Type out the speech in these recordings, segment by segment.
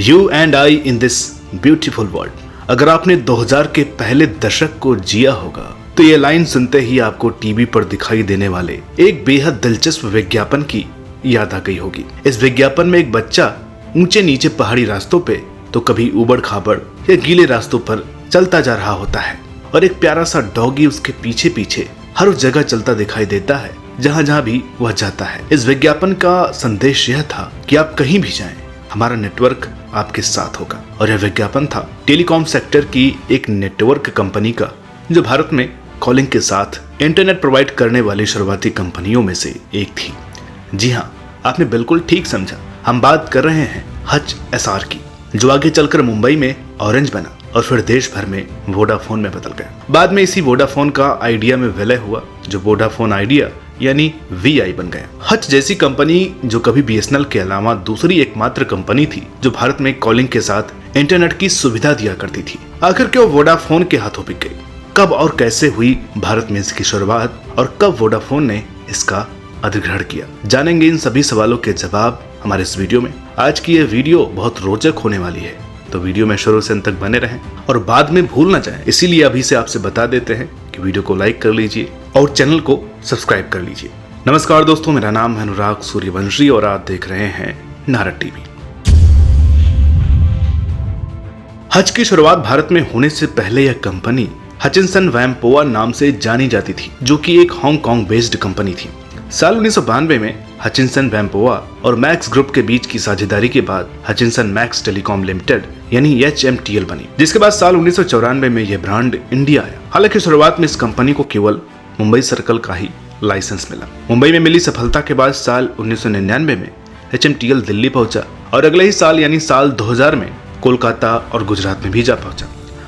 You and I in this beautiful world. अगर आपने 2000 के पहले दशक को जिया होगा तो ये लाइन सुनते ही आपको टीवी पर दिखाई देने वाले एक बेहद दिलचस्प विज्ञापन की याद आ गई होगी। इस विज्ञापन में एक बच्चा ऊंचे नीचे पहाड़ी रास्तों पे तो कभी उबड़ खाबड़ या गीले रास्तों पर चलता जा रहा होता है और एक प्यारा सा डॉगी उसके पीछे पीछे हर उस जगह चलता दिखाई देता है जहां जहां भी वह जाता है। इस विज्ञापन का संदेश यह था कि आप कहीं भी जाएं, हमारा नेटवर्क आपके साथ होगा। और यह विज्ञापन था टेलीकॉम सेक्टर की एक नेटवर्क कंपनी का, जो भारत में कॉलिंग के साथ इंटरनेट प्रोवाइड करने वाली शुरुआती कंपनियों में से एक थी। जी हाँ, आपने बिल्कुल ठीक समझा, हम बात कर रहे हैं हच एसआर की, जो आगे चलकर मुंबई में ऑरेंज बना और फिर देश भर में वोडाफोन में बदल गया। बाद में इसी वोडाफोन का आइडिया में विलय हुआ, जो वोडाफोन आइडिया यानी VI बन गया। हच जैसी कंपनी जो कभी BSNL के अलावा दूसरी एकमात्र कंपनी थी जो भारत में कॉलिंग के साथ इंटरनेट की सुविधा दिया करती थी, आखिर क्यों वोडाफोन के हाथों बिक गई? कब और कैसे हुई भारत में इसकी शुरुआत और कब वोडाफोन ने इसका अधिग्रहण किया? जानेंगे इन सभी सवालों के जवाब हमारे इस वीडियो में। आज की यह वीडियो बहुत रोचक होने वाली है, तो वीडियो में शुरू से अंत तक बने रहें और बाद में भूल ना जाएं। इसीलिए अभी से आपसे बता देते हैं कि वीडियो को लाइक कर लीजिए और चैनल को सब्सक्राइब कर लीजिए। नमस्कार दोस्तों, मेरा नाम है अनुराग सूर्यवंशी और आप देख रहे हैं नारद टीवी। हच की शुरुआत भारत में होने से पहले यह कंपनी हचिंसन वैम्पोआ नाम से जानी जाती थी, जो कि एक हांगकांग बेस्ड कंपनी थी। साल 1992 में हचिंसन वैम्पोआ और मैक्स ग्रुप के बीच की साझेदारी के बाद हचिंसन मैक्स टेलीकॉम लिमिटेड यानी HMTL बनी, जिसके बाद साल 1994 में यह ब्रांड इंडिया आया। हालांकि शुरुआत में इस कंपनी को केवल मुंबई सर्कल का ही लाइसेंस मिला। मुंबई में मिली सफलता के बाद साल 1999 में HMTL दिल्ली पहुंचा और अगले ही साल यानी साल 2000 में कोलकाता और गुजरात में भी जा पहुंचा।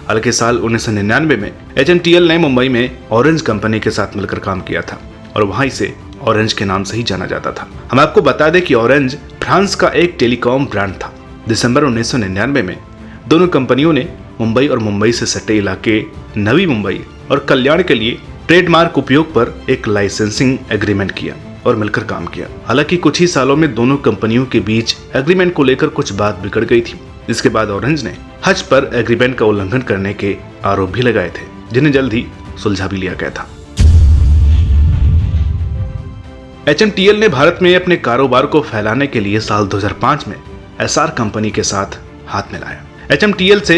हालांकि साल 1999 में HMTL ने मुंबई में ऑरेंज कंपनी के साथ मिलकर काम किया था और वहां इसे ऑरेंज के नाम से ही जाना जाता था। हम आपको बता दें कि ऑरेंज फ्रांस का एक टेलीकॉम ब्रांड था। दिसंबर 1999 में दोनों कंपनियों ने मुंबई और मुंबई से सटे इलाके नवी मुंबई और कल्याण के लिए ट्रेडमार्क उपयोग पर एक लाइसेंसिंग एग्रीमेंट किया और मिलकर काम किया। हालांकि कुछ ही सालों में दोनों कंपनियों के बीच एग्रीमेंट को लेकर कुछ बात बिगड़ गई थी, जिसके बाद ऑरेंज ने हच पर एग्रीमेंट का उल्लंघन करने के आरोप भी लगाए थे, जिन्हें जल्द ही सुलझा भी लिया गया था। HMTL ने भारत में अपने कारोबार को फैलाने के लिए साल 2005 में SR कंपनी के साथ हाथ मिलाया। HMTL से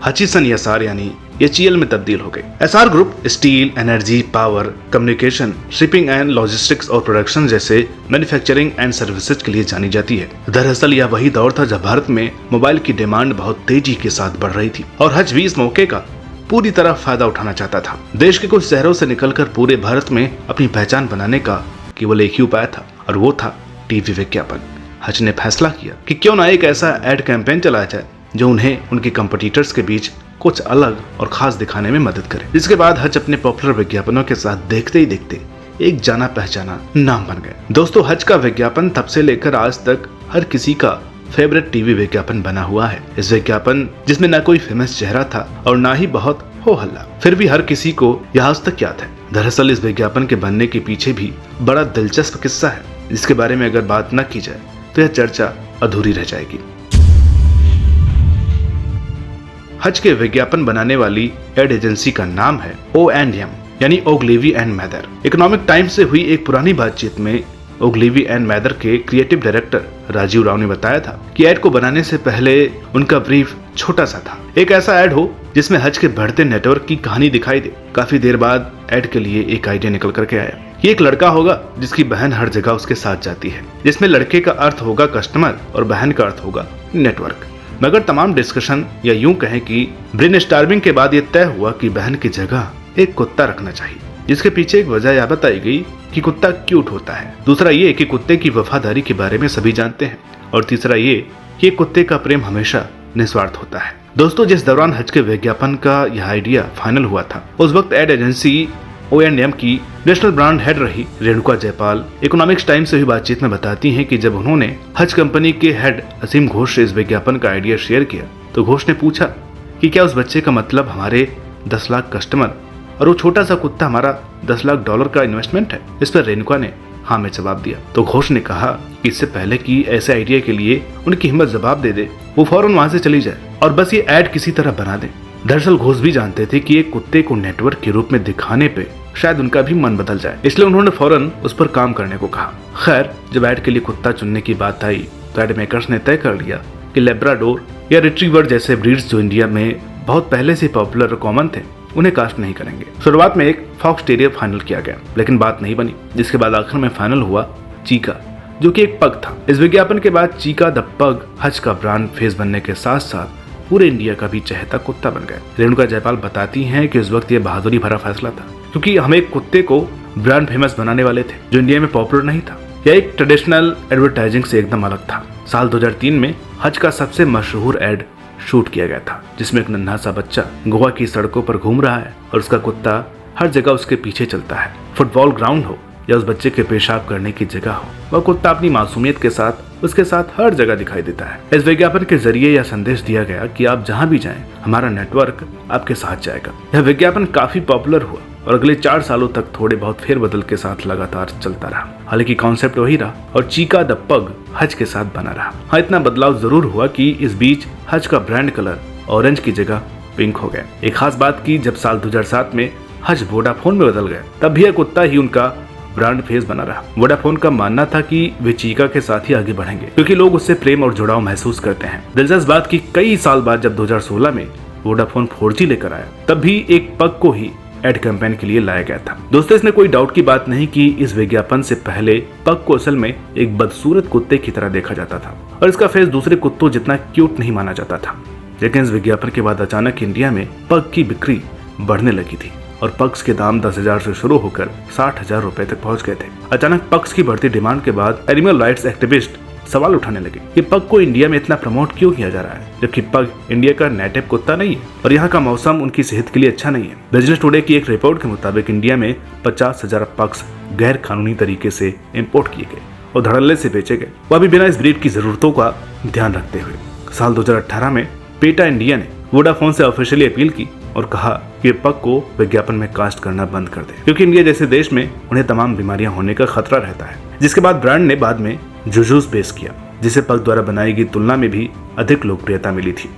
हचिंसन SR यानी HEL में तब्दील हो गई। SR group steel, energy, power, communication, shipping and logistics और प्रोडक्शन जैसे मैन्युफैक्चरिंग एंड सर्विसेज के लिए जानी जाती है। दरअसल यह वही दौर था जब भारत में मोबाइल की डिमांड बहुत तेजी के साथ बढ़ रही थी और हच भी इस मौके का पूरी तरह फायदा उठाना चाहता था। देश के कुछ शहरों से निकलकर पूरे भारत में अपनी पहचान बनाने का केवल एक ही उपाय था और वो था टीवी विज्ञापन। हच ने फैसला किया कि क्यों ना एक ऐसा एड कैंपेन चलाया जाए जो उन्हें उनके कंपटीटर्स के बीच कुछ अलग और खास दिखाने में मदद करे। जिसके बाद हच अपने पॉपुलर विज्ञापनों के साथ देखते ही देखते एक जाना पहचाना नाम बन गए। दोस्तों, हच का विज्ञापन तब से लेकर आज तक हर किसी का फेवरेट टीवी विज्ञापन बना हुआ है। इस विज्ञापन जिसमें न कोई फेमस चेहरा था और ना ही बहुत हो हल्ला, फिर भी हर किसी को यह आज तक याद है। दरअसल इस विज्ञापन के बनने के पीछे भी बड़ा दिलचस्प किस्सा है, जिसके बारे में अगर बात न की जाए तो यह चर्चा अधूरी रह जाएगी। हच के विज्ञापन बनाने वाली एड एजेंसी का नाम है O&M यानी ओग्लिवी एंड मैदर। इकोनॉमिक टाइम्स से हुई एक पुरानी बातचीत में ओग्लिवी एंड मैदर के क्रिएटिव डायरेक्टर राजीव राव ने बताया था कि ऐड को बनाने से पहले उनका ब्रीफ छोटा सा था, एक ऐसा ऐड हो जिसमें हच के बढ़ते नेटवर्क की कहानी दिखाई दे। काफी देर बाद ऐड के लिए एक आइडिया निकल करके आया। ये एक लड़का होगा जिसकी बहन हर जगह उसके साथ जाती है, जिसमें लड़के का अर्थ होगा कस्टमर और बहन का अर्थ होगा नेटवर्क। मगर तमाम डिस्कशन या यूं कहें कि ब्रेनस्टॉर्मिंग के बाद यह तय हुआ कि बहन की जगह एक कुत्ता रखना चाहिए, जिसके पीछे एक वजह यह बताई गई कि कुत्ता क्यूट होता है। दूसरा ये कि कुत्ते की वफादारी के बारे में सभी जानते हैं और तीसरा ये कि कुत्ते का प्रेम हमेशा निस्वार्थ होता है। दोस्तों, जिस दौरान हच के विज्ञापन का यह आइडिया फाइनल हुआ था, उस वक्त एड एजेंसी O&M की नेशनल ब्रांड हेड रही रेणुका जयपाल इकोनॉमिक्स टाइम्स से हुई बातचीत में बताती हैं कि जब उन्होंने हच कंपनी के हेड असीम घोष से इस विज्ञापन का आइडिया शेयर किया तो घोष ने पूछा कि क्या उस बच्चे का मतलब हमारे 10 लाख कस्टमर और वो छोटा सा कुत्ता हमारा $10 लाख का इन्वेस्टमेंट है। इस पर रेणुका ने हाँ में जवाब दिया तो घोष ने कहा कि इससे पहले कि ऐसे आइडिया के लिए उनकी हिम्मत जवाब दे दे, वो फौरन वहाँ से चली जाए और बस ये ऐड किसी तरह बना दे। दरअसल घोष भी जानते थे कि एक कुत्ते को नेटवर्क के रूप में दिखाने पे शायद उनका भी मन बदल जाए, इसलिए उन्होंने फौरन उस पर काम करने को कहा। खैर, जब ऐड के लिए कुत्ता चुनने की बात आई तो ऐड मेकर्स ने तय कर लिया कि लेब्राडोर या रिट्रीवर जैसे ब्रीड्स जो इंडिया में बहुत पहले से पॉपुलर और कॉमन थे, उन्हें कास्ट नहीं करेंगे। शुरुआत में एक फॉक्स टेरियर फाइनल किया गया, लेकिन बात नहीं बनी, जिसके बाद आखिर में फाइनल हुआ चीका, जो कि एक पग था। इस विज्ञापन के बाद चीका द पग हज का ब्रांड फेस बनने के साथ साथ पूरे इंडिया का भी चहेता कुत्ता बन गया। रेणुका जयपाल बताती हैं कि उस वक्त ये बहादुरी भरा फैसला था, क्योंकि हम एक कुत्ते को ब्रांड फेमस बनाने वाले थे जो इंडिया में पॉपुलर नहीं था। यह एक ट्रेडिशनल एडवर्टाइजिंग से एकदम अलग था। साल 2003 में हज का सबसे मशहूर एड शूट किया गया था, जिसमें एक नन्हा सा बच्चा गोवा की सड़कों पर घूम रहा है और उसका कुत्ता हर जगह उसके पीछे चलता है। फुटबॉल ग्राउंड हो या उस बच्चे के पेशाब करने की जगह हो, वह कुत्ता अपनी मासूमियत के साथ उसके साथ हर जगह दिखाई देता है। इस विज्ञापन के जरिए यह संदेश दिया गया कि आप जहां भी जाएं, हमारा नेटवर्क आपके साथ जाएगा। यह विज्ञापन काफी पॉपुलर हुआ और अगले 4 सालों तक थोड़े बहुत फेरबदल के साथ लगातार चलता रहा। हालांकि कॉन्सेप्ट वही रहा और चीका द पग हज के साथ बना रहा। हाँ, इतना बदलाव जरूर हुआ कि इस बीच हज का ब्रांड कलर ऑरेंज की जगह पिंक हो गया। एक खास बात की, जब साल 2007 में हज वोडाफोन में बदल गया, तब भी यह कुत्ता ही उनका ब्रांड फेस बना रहा। वोडाफोन का मानना था कि वे चीका के साथ ही आगे बढ़ेंगे, क्योंकि लोग उससे प्रेम और जुड़ाव महसूस करते हैं। दिलचस्प बात की, कई साल बाद जब 2016 में वोडाफोन 4G लेकर आया, तब भी एक पग को ही एड कैंपेन के लिए लाया गया था। दोस्तों, इसमें कोई डाउट की बात नहीं कि इस विज्ञापन से पहले पग को असल में एक बदसूरत कुत्ते की तरह देखा जाता था और इसका फेस दूसरे कुत्तों जितना क्यूट नहीं माना जाता था। लेकिन इस विज्ञापन के बाद अचानक इंडिया में पग की बिक्री बढ़ने लगी थी और पग्स के दाम 10,000 से शुरू होकर 60,000 रुपए तक पहुंच गए थे। अचानक पग्स की बढ़ती डिमांड के बाद एनिमल राइट्स एक्टिविस्ट सवाल उठाने लगे कि पग को इंडिया में इतना प्रमोट क्यों किया जा रहा है, जबकि पग इंडिया का नेटिव कुत्ता नहीं है और यहाँ का मौसम उनकी सेहत के लिए अच्छा नहीं है। बिजनेस टुडे की एक रिपोर्ट के मुताबिक इंडिया में 50,000 पग्स गैर कानूनी तरीके से इम्पोर्ट किए गए और धड़ल्ले से बेचे गए, वह भी बिना इस ब्रीड की जरूरतों का ध्यान रखते हुए। साल 2018 में पेटा इंडिया ने वोडाफोन से ऑफिशियली अपील की और कहा कि पग को विज्ञापन में कास्ट करना बंद कर दे, क्योंकि इंडिया जैसे देश में उन्हें तमाम बीमारियां होने का खतरा रहता है। जिसके बाद ब्रांड ने बाद में जुजूस पेश किया, जिसे पग द्वारा बनाई गई तुलना में भी अधिक लोकप्रियता मिली थी।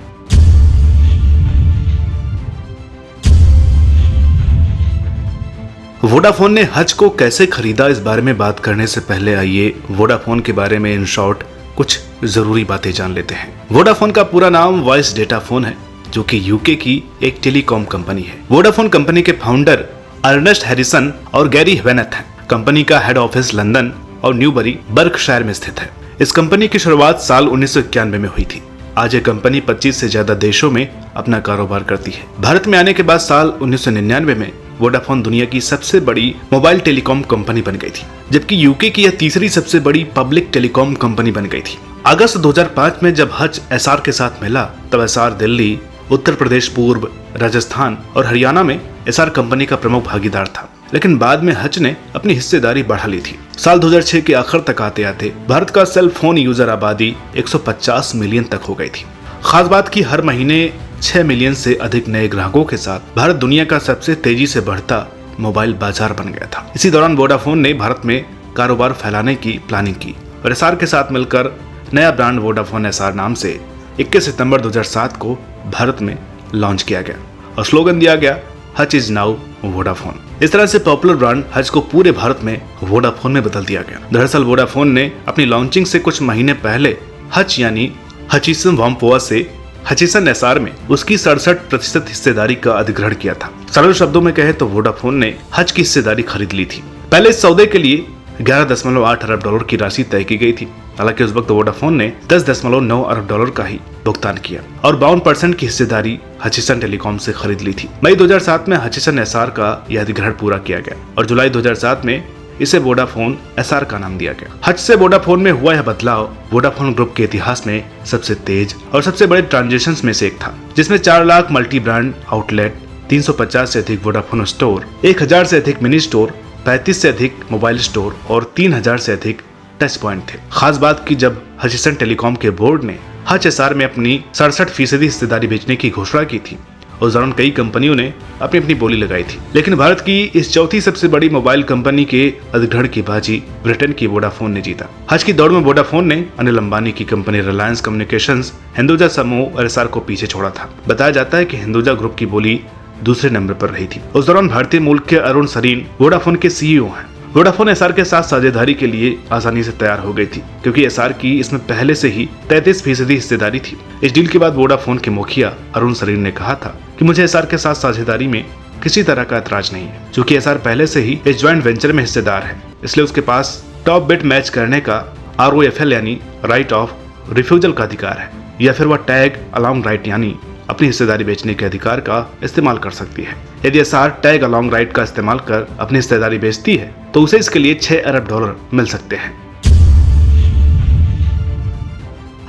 वोडाफोन ने हज को कैसे खरीदा, इस बारे में बात करने से पहले आइए वोडाफोन के बारे में इन शॉर्ट कुछ जरूरी बातें जान लेते हैं। वोडाफोन का पूरा नाम वॉइस डेटा फोन है, जो कि यूके की एक टेलीकॉम कंपनी है। वोडाफोन कंपनी के फाउंडर अर्नेस्ट हैरिसन और गैरी हेवेनेथ हैं। कंपनी का हेड ऑफिस लंदन और न्यूबरी बर्कशायर में स्थित है। इस कंपनी की शुरुआत साल 1991 में हुई थी। आज ये कंपनी 25 से ज्यादा देशों में अपना कारोबार करती है। भारत में आने के बाद साल 1999 में वोडाफोन दुनिया की सबसे बड़ी मोबाइल टेलीकॉम कंपनी बन गई थी, जबकि यूके की यह तीसरी सबसे बड़ी पब्लिक टेलीकॉम कंपनी बन गई थी। अगस्त 2005 में जब हज एसआर के साथ मिला, तब एसआर दिल्ली, उत्तर प्रदेश, पूर्व, राजस्थान और हरियाणा में एसआर कंपनी का प्रमुख भागीदार था। लेकिन बाद में हज ने अपनी हिस्सेदारी बढ़ा ली थी। साल 2006 के आखिर तक आते आते भारत का सेल फोन यूजर आबादी 150 मिलियन तक हो गई थी। खास बात की, हर महीने 6 मिलियन से अधिक नए ग्राहकों के साथ भारत दुनिया का सबसे तेजी से बढ़ता मोबाइल बाजार बन गया था। इसी दौरान वोडाफोन ने भारत में कारोबार फैलाने की प्लानिंग की और एसआर के साथ मिलकर नया ब्रांड वोडाफोन एसआर नाम से 21 सितंबर 2007 को भारत में लॉन्च किया गया और स्लोगन दिया गया, हज इज नाउ वोडाफोन। इस तरह से पॉपुलर ब्रांड हज को पूरे भारत में वोडाफोन में बदल दिया गया। दरअसल वोडाफोन ने अपनी लॉन्चिंग से कुछ महीने पहले हज यानी हचिसन वामपोआ से हचिसन एसआर में उसकी 67% हिस्सेदारी का अधिग्रहण किया था। सरल शब्दों में कहे तो वोडाफोन ने हज की हिस्सेदारी खरीद ली थी। पहले इस सौदे के लिए 11.8 अरब डॉलर की राशि तय की गई थी। हालांकि उस वक्त वोडाफोन ने 10.9 अरब डॉलर का ही भुगतान किया और 52% की हिस्सेदारी हचिसन टेलीकॉम से खरीद ली थी। मई 2007 में हचिसन एसआर का यह अधिग्रहण पूरा किया गया और जुलाई 2007 में इसे वोडाफोन एसआर का नाम दिया गया। हज से वोडाफोन में हुआ यह बदलाव वोडाफोन ग्रुप के इतिहास में सबसे तेज और सबसे बड़े ट्रांजेक्शंस में से एक था, जिसमें 4 लाख मल्टी ब्रांड आउटलेट, 350 से अधिक वोडाफोन स्टोर, 1000 से अधिक मिनी स्टोर, 35 से अधिक मोबाइल स्टोर और 3000 से अधिक टच पॉइंट थे। खास बात की, जब हचिसन टेलीकॉम के बोर्ड ने हज एसआर में अपनी 67% हिस्सेदारी बेचने की घोषणा की थी, उस दौरान कई कंपनियों ने अपनी अपनी बोली लगाई थी, लेकिन भारत की इस चौथी सबसे बड़ी मोबाइल कंपनी के अधिग्रहण की बाजी ब्रिटेन की वोडाफोन ने जीता। हज की दौड़ में वोडाफोन ने अनिल अंबानी की कंपनी रिलायंस कम्युनिकेशंस हिंदुजा समूह और एस्सार को पीछे छोड़ा था। बताया जाता है कि हिंदुजा ग्रुप की बोली दूसरे नंबर पर रही थी। उस दौरान भारतीय मूल के अरुण सरीन वोडाफोन के सीईओ हैं। वोडाफोन एस्सार के साथ साझेदारी के लिए आसानी से तैयार हो गई थी, क्योंकि एस्सार की इसमें पहले से ही 33% हिस्सेदारी थी। इस डील के बाद वोडाफोन के मुखिया अरुण सरीन ने कहा था कि मुझे एस्सार के साथ साझेदारी में किसी तरह का ऐतराज नहीं है। चूंकि एस्सार पहले से ही इस ज्वाइंट वेंचर में हिस्सेदार है, इसलिए उसके पास टॉप बिड मैच करने का ROFL यानी राइट ऑफ रिफ्यूजल का अधिकार है, या फिर वह टैग अलोंग राइट यानी अपनी हिस्सेदारी बेचने के अधिकार का इस्तेमाल कर सकती है। यदि एस्सार टैग अलोंग राइट का इस्तेमाल कर अपनी हिस्सेदारी बेचती है तो उसे इसके लिए $6 अरब मिल सकते हैं।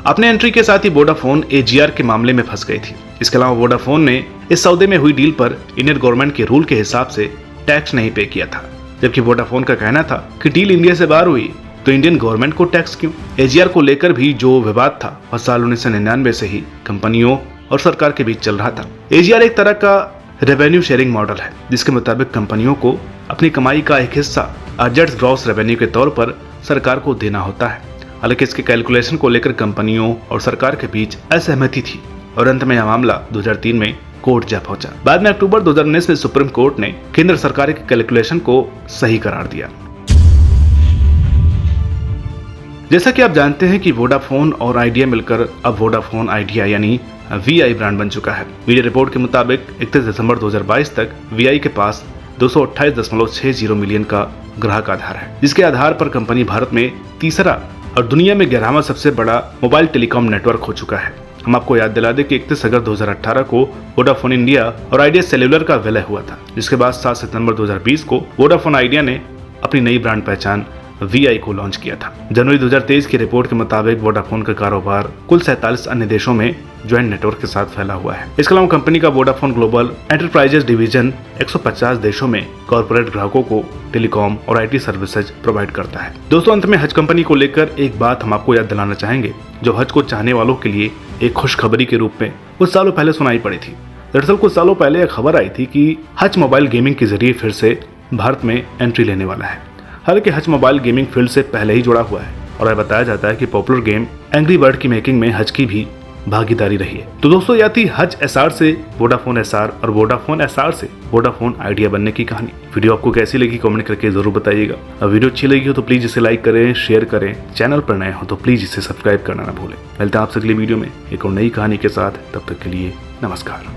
अपने एंट्री के साथ ही वोडाफोन AGR के मामले में फंस गई थी। इसके अलावा वोडाफोन ने इस सौदे में हुई डील पर इंडियन गवर्नमेंट के रूल के हिसाब से टैक्स नहीं पे किया था, जबकि वोडाफोन का कहना था कि डील इंडिया से बाहर हुई तो इंडियन गवर्नमेंट को टैक्स क्यों। AGR को लेकर भी जो विवाद था वह साल 1999 से ही कंपनियों और सरकार के बीच चल रहा था। AGR एक तरह का रेवेन्यू शेयरिंग मॉडल है, जिसके मुताबिक कंपनियों को अपनी कमाई का एक हिस्सा एडजस्ट ग्रॉस रेवेन्यू के तौर पर सरकार को देना होता है। हालांकि इसके कैलकुलेशन को लेकर कंपनियों और सरकार के बीच असहमति थी और अंत में यह मामला 2003 में कोर्ट जा पहुंचा। बाद में अक्टूबर 2019 में सुप्रीम कोर्ट ने केंद्र सरकार के कैलकुलेशन को सही करार दिया। जैसा कि आप जानते हैं कि वोडाफोन और आइडिया मिलकर अब वोडाफोन आइडिया यानी VI ब्रांड बन चुका है। मीडिया रिपोर्ट के मुताबिक 31 दिसंबर 2022 तक VI के पास 228.60 मिलियन का ग्राहक आधार है, जिसके आधार पर कंपनी भारत में तीसरा और दुनिया में 11वां सबसे बड़ा मोबाइल टेलीकॉम नेटवर्क हो चुका है। हम आपको याद दिला दें कि 31 अगस्त 2018 को वोडाफोन इंडिया और आइडिया सेल्युलर का विलय हुआ था, जिसके बाद 7 सितंबर 2020 को वोडाफोन आइडिया ने अपनी नई ब्रांड पहचान VI को लॉन्च किया था। जनवरी 2023 की रिपोर्ट के मुताबिक वोडाफोन का कारोबार कुल 47 अन्य देशों में ज्वाइंट नेटवर्क के साथ फैला हुआ है। इसके अलावा कंपनी का वोडाफोन ग्लोबल एंटरप्राइजेज डिवीजन 150 देशों में कॉर्पोरेट ग्राहकों को टेलीकॉम और IT सर्विसेज प्रोवाइड करता है। दोस्तों, अंत में हज कंपनी को लेकर एक बात हम आपको याद दिलाना चाहेंगे, जो हज को चाहने वालों के लिए एक खुशखबरी के रूप में कुछ सालों पहले सुनाई पड़ी थी। दरअसल कुछ सालों पहले एक खबर आई थी कि हज मोबाइल गेमिंग के जरिए फिर से भारत में एंट्री लेने वाला है। हालांकि हज मोबाइल गेमिंग फील्ड से पहले ही जुड़ा हुआ है और बताया जाता है कि पॉपुलर गेम एंग्री बर्ड की मेकिंग में हज की भी भागीदारी रही है। तो दोस्तों, यह थी हज एस्सार से वोडाफोन एस्सार और वोडाफोन एस्सार से वोडाफोन आइडिया बनने की कहानी। वीडियो आपको कैसी लगी कमेंट करके जरूर बताइएगा। और वीडियो अच्छी लगी हो तो प्लीज इसे लाइक करें, शेयर करें। चैनल पर नए हो तो प्लीज इसे सब्सक्राइब करना ना भूलें। मिलते हैं आपसे अगली वीडियो में एक और नई कहानी के साथ। तब तक के लिए नमस्कार।